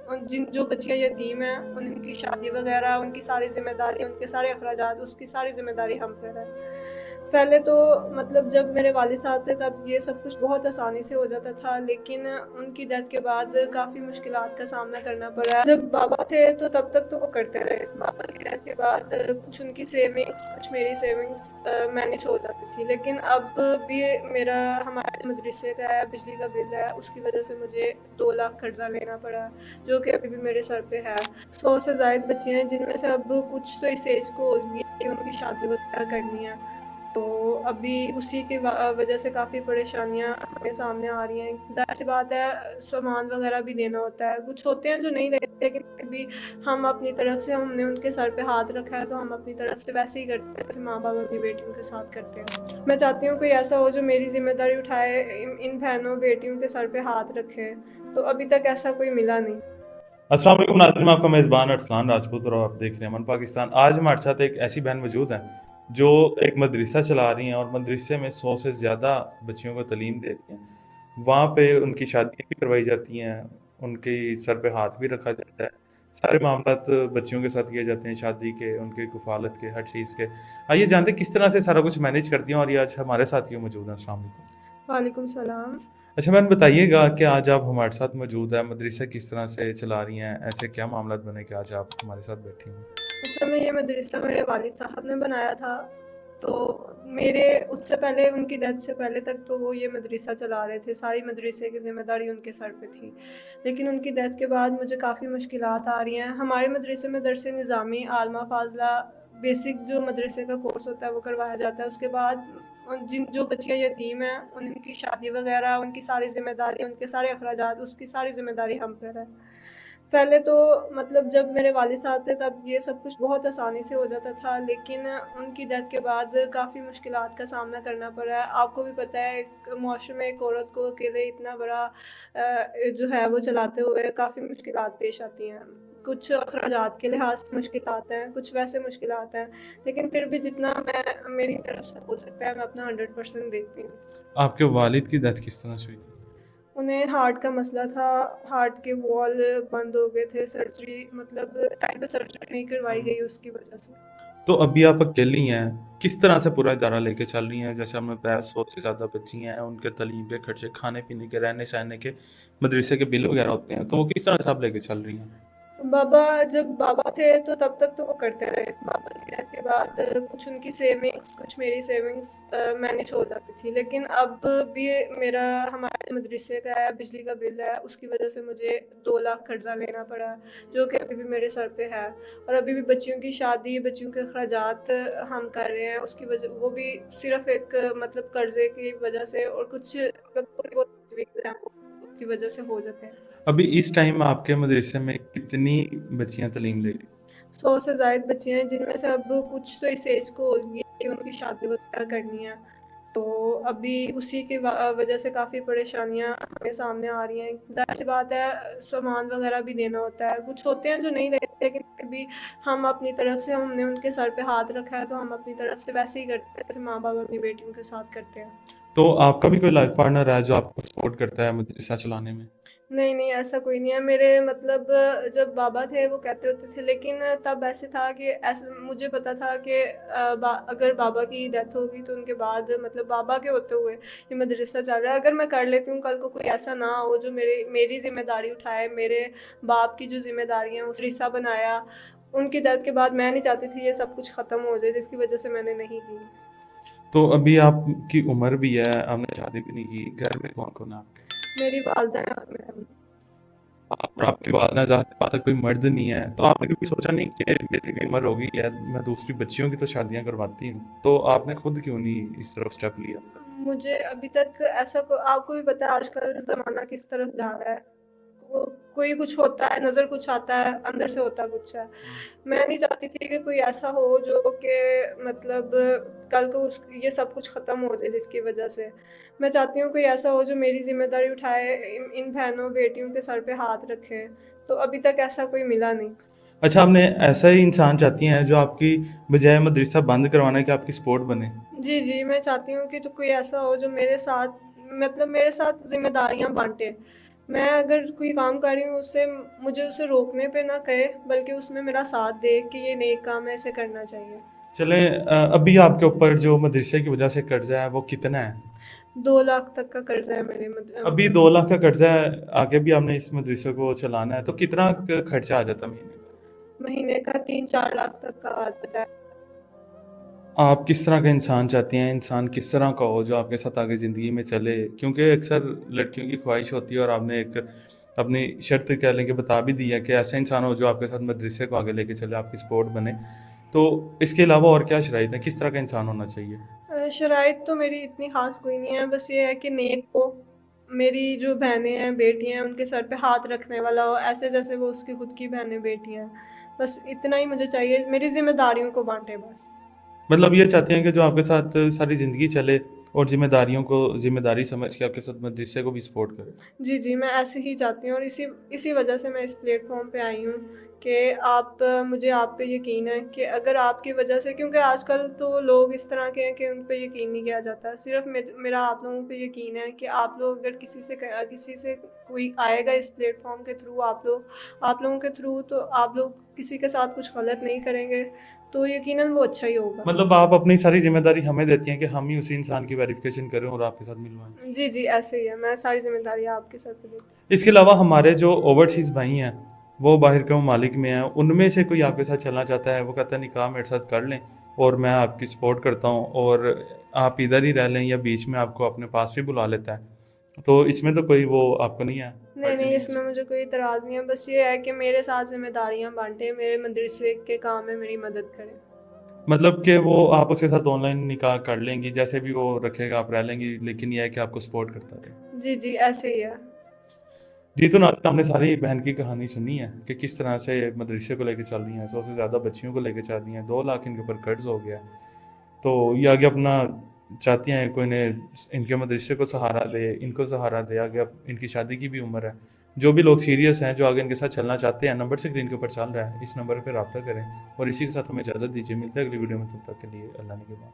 जिन जो बच्चियाँ यतीम हैं उनकी शादी वगैरह, उनकी सारी ज़िम्मेदारी, उनके सारे अखराजात, उसकी सारी ज़िम्मेदारी हम पर है। पहले तो मतलब जब मेरे वालिद साहब थे तब ये सब कुछ बहुत आसानी से हो जाता था, लेकिन उनकी डेथ के बाद काफ़ी मुश्किलात का सामना करना पड़ा। जब बाबा थे तो तब तक तो वो करते रहे। बाबा की डेथ के बाद कुछ उनकी सेविंग्स, कुछ मेरी सेविंग्स मैनेज हो जाती थी, लेकिन अब भी मेरा हमारे मदरसे का है, बिजली का बिल है, उसकी वजह से मुझे 2 लाख कर्ज़ा लेना पड़ा, जो कि अभी भी मेरे सर पे है। 100 से ज़ायद बच्चियाँ हैं, जिनमें से अब कुछ तो इस एज को हो गई है कि उनकी शादी वगैरह करनी है। तो अभी उसी की वजह से काफ़ी परेशानियाँ हमें सामने आ रही हैं। ज़ाहिर-सी बात है, सामान वगैरह भी देना होता है। कुछ होते हैं जो नहीं देते, लेकिन फिर भी हम अपनी तरफ से, हमने उनके सर पे हाथ रखा है, तो हम अपनी तरफ से वैसे ही करते हैं जैसे माँ-बाप अपनी बेटियों के साथ करते हैं। मैं चाहती हूँ कोई ऐसा हो जो मेरी ज़िम्मेदारी उठाए, इन बहनों, बेटियों के सर पे हाथ रखे। तो अभी तक ऐसा कोई मिला नहीं। अस्सलाम वालेकुम नाज़रीन, मैं आपका मेज़बान अरसलान राजपूत और आप देख रहे हैं अमन पाकिस्तान। आज हमारे साथ एक ऐसी बहन मौजूद है जो एक मदरसा चला रही हैं और मदरसे में 100 से ज़्यादा बच्चियों को तालीम दे रही हैं। वहाँ पे उनकी शादियाँ भी करवाई जाती हैं, उनके सर पे हाथ भी रखा जाता है। सारे मामलात बच्चियों के साथ किए जाते हैं, शादी के, उनकी कफ़ालत के, हर चीज़ के। आइए जानते हैं किस तरह से सारा कुछ मैनेज करती हैं और ये आज हमारे साथ ही मौजूद हैं। अस्सलाम वालेकुम। वालेकुम सलाम। अच्छा मैम बताइएगा कि आज आप हमारे साथ मौजूद हैं, मदरसा किस तरह से चला रही हैं, ऐसे क्या मामलात बने कि आज आप हमारे साथ बैठी हैं? असल में ये मदरसा मेरे वालिद साहब ने बनाया था, तो मेरे उससे पहले, उनकी डेथ से पहले तक तो वो ये मदरसा चला रहे थे, सारी मदरसे की ज़िम्मेदारी उनके सर पे थी। लेकिन उनकी डेथ के बाद मुझे काफ़ी मुश्किलात आ रही हैं। हमारे मदरसे में दर्स निज़ामी, आलमा फ़ाज़ला, बेसिक जो मदरसे का कोर्स होता है वो करवाया जाता है। उसके बाद जो बच्चियाँ यतीम हैं उनकी शादी वगैरह, उनकी सारी ज़िम्मेदारी, उनके सारे अखराजात, उसकी सारी ज़िम्मेदारी हम पर है। पहले तो मतलब जब मेरे वालिद साहब थे तब ये सब कुछ बहुत आसानी से हो जाता था, लेकिन उनकी डेथ के बाद काफ़ी मुश्किलात का सामना करना पड़ा है। आपको भी पता है, एक मुआशरे में एक औरत को अकेले इतना बड़ा जो है वो चलाते हुए काफ़ी मुश्किलात पेश आती हैं। कुछ अखराजात के लिहाज से मुश्किलात हैं, कुछ वैसे मुश्किलात हैं, लेकिन फिर भी जितना मेरी तरफ से हो सकता है मैं अपना 100% देती हूँ। आपके वालिद की डेथ किस तरह से हुई थी? उन्हें हार्ट का मसला था, हार्ट के वॉल बंद हो गए थे, सर्जरी मतलब टाइम पे सर्जरी नहीं करवाई गई उसकी वजह से। तो अभी आप अकेली हैं, किस तरह से पूरा इदारा लेके चल रही हैं? जैसे हमने बताया 100 से ज़्यादा बच्ची हैं, उनके तालीम के खर्चे, खाने-पीने के, रहने-सहने के, मदरसे के बिल वगैरह होते हैं, तो वो किस तरह से आप लेके चल रही हैं? जब बाबा थे तो तब तक तो वो करते रहे। बाबा की डेथ के बाद कुछ उनकी सेविंग्स, कुछ मेरी सेविंग्स मैनेज हो जाती थी, लेकिन अब भी मेरा हमारे मदरसे का है, बिजली का बिल है, उसकी वजह से मुझे 2 लाख कर्ज़ा लेना पड़ा, जो कि अभी भी मेरे सर पे है। और अभी भी बच्चियों की शादी, बच्चियों के अखराजात हम कर रहे हैं, उसकी वजह वो भी सिर्फ़ एक मतलब कर्ज़े की वजह से, और कुछ मतलब थोड़ी बहुत सेविंग्स हैं वो उसकी वजह से हो जाते हैं। अभी इस टाइम आपके मदरसे में कितनी बच्चियाँ तालीम ले रही हैं? 100 से ज़ायद बच्चियाँ हैं, जिनमें से अब कुछ तो इस एज को हो गई है कि उनकी शादी वगैरह करनी है। तो अभी उसी की वजह से काफ़ी परेशानियाँ हमें सामने आ रही हैं। ज़ाहिर-सी बात है, सामान वगैरह भी देना होता है। कुछ होते हैं जो नहीं देते, लेकिन फिर भी हम अपनी तरफ से, हमने उनके सर पे हाथ रखा है, तो हम अपनी तरफ से वैसे ही करते हैं जैसे माँ-बाप अपनी बेटियों के साथ करते हैं। तो आपका भी कोई लाइफ पार्टनर है जो आपको सपोर्ट करता है मदरसा चलाने में? नहीं, नहीं, ऐसा कोई नहीं है। मेरे मतलब जब बाबा थे वो कहते होते थे, लेकिन तब ऐसे था कि ऐसे मुझे पता था कि अगर बाबा की डेथ होगी तो उनके बाद मतलब बाबा के होते हुए ये मदरसा चल रहा है। अगर मैं कर लेती हूँ, कल को कोई ऐसा ना हो जो मेरी ज़िम्मेदारी उठाए, मेरे बाप की जो ज़िम्मेदारियाँ उस मदरसा बनाया, उनकी डेथ के बाद मैं नहीं चाहती थी ये सब कुछ ख़त्म हो जाए, जिसकी वजह से मैंने नहीं की। तो अभी आपकी उम्र भी है, आपने शादी भी नहीं की, घर में कौन-कौन है आपके? मेरी वालदा है और मैं। आप और आपके वालिदा ज़ाहिर बात है कोई मर्द नहीं है, तो आपने कभी सोचा नहीं कि मेरी भी उम्र हो गई है, मैं दूसरी बच्चियों की तो शादियाँ करवाती हूँ, तो आपने खुद क्यों नहीं इस तरफ स्टेप लिया? मुझे अभी तक ऐसा आपको भी पता है आजकल ज़माना किस तरफ जा रहा है। को कोई कुछ होता है, नज़र कुछ आता है, अंदर से होता कुछ है। मैं नहीं चाहती थी कि कोई ऐसा हो जो कि मतलब कल को उस ये सब कुछ ख़त्म हो जाए जिसकी वज़ह से। मैं चाहती हूँ कोई ऐसा हो जो मेरी ज़िम्मेदारी उठाए, इन बहनों, बेटियों के सर पे हाथ रखे। तो अभी तक ऐसा कोई मिला नहीं। अच्छा आपने ऐसा ही इंसान चाहती हैं जो आपकी बजाय मदरसा बंद करवाने के आपकी सपोर्ट बने? जी, जी, मैं चाहती हूँ कि जो कोई ऐसा हो जो मेरे साथ मतलब मेरे साथ ज़िम्मेदारियाँ बाँटे। میں اگر کوئی کام کر رہی ہوں مجھے اسے روکنے پہ نہ کہے، بلکہ اس میں میرا ساتھ دے کہ یہ نیک کام ہے، اسے کرنا چاہیے۔ چلیں ابھی آپ کے اوپر جو مدرسے کی وجہ سے قرضہ ہے وہ کتنا ہے؟ 2 لاکھ تک کا قرضہ ہے میرے ابھی 2 لاکھ کا قرضہ ہے، آگے بھی آپ نے اس مدرسے کو چلانا ہے، تو کتنا خرچہ آ جاتا مہینے کا؟ مہینے کا 3-4 لاکھ تک کا آتا ہے۔ آپ کس طرح کا انسان چاہتی ہیں؟ انسان کس طرح کا ہو جو آپ کے ساتھ آگے زندگی میں چلے؟ کیونکہ اکثر لڑکیوں کی خواہش ہوتی ہے، اور آپ نے ایک اپنی شرط کہہ لیں کہ بتا بھی دی ہے کہ ایسا انسان ہو جو آپ کے ساتھ مدرسے کو آگے لے کے چلے، آپ کی سپورٹ بنے۔ تو اس کے علاوہ اور کیا شرائط ہیں؟ کس طرح کا انسان ہونا چاہیے؟ شرائط تو میری اتنی خاص کوئی نہیں ہے، بس یہ ہے کہ نیک ہو، میری جو بہنیں ہیں، بیٹی ہیں، ان کے سر پہ ہاتھ رکھنے والا ہو، ایسے جیسے وہ اس کی خود کی بہنیں بیٹی ہیں۔ بس اتنا ہی مجھے چاہیے، میری ذمہ داریوں کو بانٹے بس۔ مطلب یہ چاہتے ہیں کہ جو آپ کے ساتھ ساری زندگی چلے اور ذمہ داریوں کو ذمہ داری سمجھ کے آپ کے ساتھ مدرسے کو بھی سپورٹ کرے۔ جی جی، میں ایسے ہی چاہتی ہوں، اور اسی وجہ سے میں اس پلیٹ فارم پہ آئی ہوں کہ مجھے آپ پہ یقین ہے کہ اگر آپ کی وجہ سے، کیونکہ آج کل تو لوگ اس طرح کے ہیں کہ ان پہ یقین نہیں کیا جاتا، صرف میرا آپ لوگوں پہ یقین ہے کہ آپ لوگ اگر کسی سے کوئی آئے گا اس پلیٹ فارم کے تھرو، آپ لوگوں کے تھرو، تو آپ لوگ کسی کے ساتھ کچھ غلط نہیں کریں گے، تو یقیناً وہ اچھا ہی ہوگا۔ مطلب آپ اپنی ساری ذمہ داری ہمیں دیتی ہیں کہ ہم ہی اسی انسان کی ویریفیکیشن کریں اور آپ کے ساتھ ملوائیں؟ جی جی، ایسے ہی ہے، میں ساری ذمہ داریاں آپ کے سر پہ دیتی ہوں۔ اس کے علاوہ ہمارے جو اوورسیز بھائی ہیں، وہ باہر کے ممالک میں ہیں، ان میں سے کوئی آپ کے ساتھ چلنا چاہتا ہے، وہ کہتا ہے نکاح میرے ساتھ کر لیں اور میں آپ کی سپورٹ کرتا ہوں، اور آپ ادھر ہی رہ لیں، یا بیچ میں آپ کو اپنے پاس بھی بلا لیتا ہے، تو اس میں تو کوئی وہ آپ کو نہیں ہے؟ نہیں، اس میں مجھے کوئی اعتراض نہیں ہے، بس یہ ہے کہ میرے ساتھ ذمہ داریاں بانٹے، میرے مدرسے کے کام میں میری مدد کرے۔ مطلب کہ وہ آپ اس کے ساتھ آن لائن نکاح کر لیں گی، جیسے بھی وہ رکھے گا آپ رہ لیں گی، لیکن یہ ہے کہ آپ کو سپورٹ کرتا رہے۔ جی جی، ایسے ہی ہے۔ جی، تو ناظرین، ہم نے ساری بہن کی کہانی سنی ہے کہ کس طرح سے مدرسے کو لے کے چل رہی ہیں، 100 سے زیادہ بچیوں کو لے کے چل رہی ہیں، 2 لاکھ ان کے اوپر قرض ہو گیا، تو یہ آگے اپنا چاہتی ہیں کوئی نے ان کے مدرسے کو سہارا دے، ان کو سہارا دے، آگے ان کی شادی کی بھی عمر ہے۔ جو بھی لوگ سیریس ہیں، جو آگے ان کے ساتھ چلنا چاہتے ہیں، نمبر اسکرین کے اوپر چل رہا ہے، اس نمبر پہ رابطہ کریں، اور اسی کے ساتھ ہمیں اجازت دیجیے، ملتے ہیں اگلی ویڈیو میں، تب تک کے لیے اللہ نگہبان۔